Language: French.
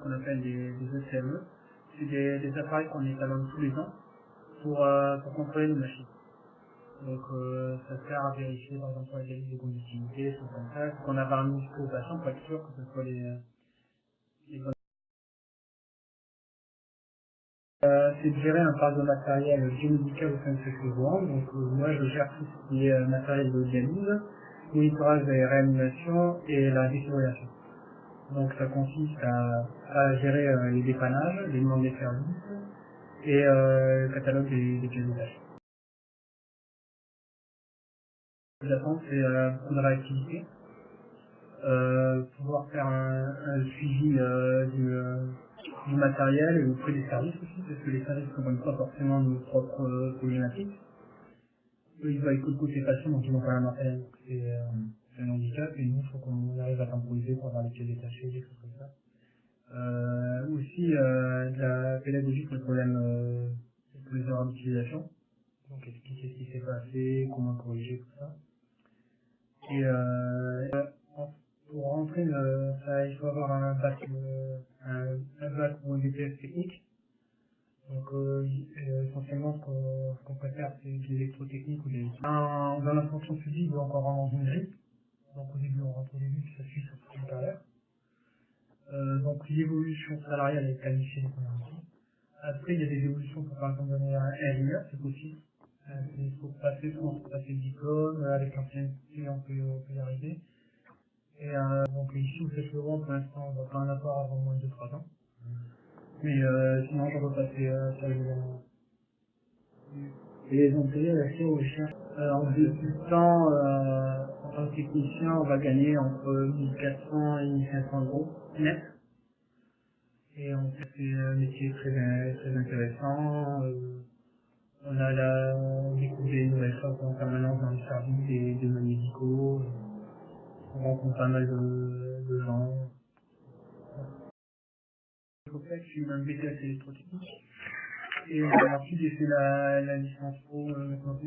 qu'on appelle des ECME. C'est des appareils qu'on étalonne tous les ans pour contrôler nos machines. Donc ça sert à vérifier par exemple la qualité de conductivité, choses comme ça, qu'on a ramené jusqu'aux patients pour être sûr que ce soit les bonnes. C'est de gérer un parc de matériel biomédical au sein de ce besoin. Donc moi je gère tout ce qui est matériel de dialyse, monitorage et réanimation et la défibrillation. Donc ça consiste à gérer les dépannages, les demandes des services et le catalogue des pièces détachées. J'attends c'est beaucoup de réactivité, pouvoir faire un suivi du matériel et auprès des services aussi, parce que les services ne comprennent pas forcément nos propres problématiques. Eux, ils voient que le côté patient, donc ils vont pas la matériel. Donc c'est un handicap, et nous, il faut qu'on arrive à temporiser pour avoir les pièces détachées, des choses comme ça. Aussi de la pédagogie pour les problèmes pour les erreurs d'utilisation. Donc expliquer ce qui s'est passé, comment corriger, tout ça. Et pour rentrer, il faut avoir un bac ou un BTS technique. Donc essentiellement ce qu'on préfère c'est de l'électrotechnique ou des... Dans la fonction publique, donc on rentre dans une grille. Donc au début on rentre au début, puis ça suit sur toute une carrière. Donc l'évolution salariale est qualifiée des premières missions. Après il y a des évolutions pour par exemple devenir ingénieur, c'est possible. Il faut passer, souvent faut passer le diplôme, avec l'ancienneté on peut y arriver. Et donc ici au CHEVron pour l'instant on va pas un apport avant moins de 3 ans. Mais sinon je repasser ça et les entrées la chirurgien. En débutant en tant que technicien on va gagner entre 1400 et 1500 euros net. Et on fait un métier très intéressant. On découvre des nouvelles choses en permanence dans les services et des domaines médicaux. On rencontre pas mal de gens. En fait, je suis un BTS électrotechnique. Et ensuite, j'ai fait la licence pro maintenant.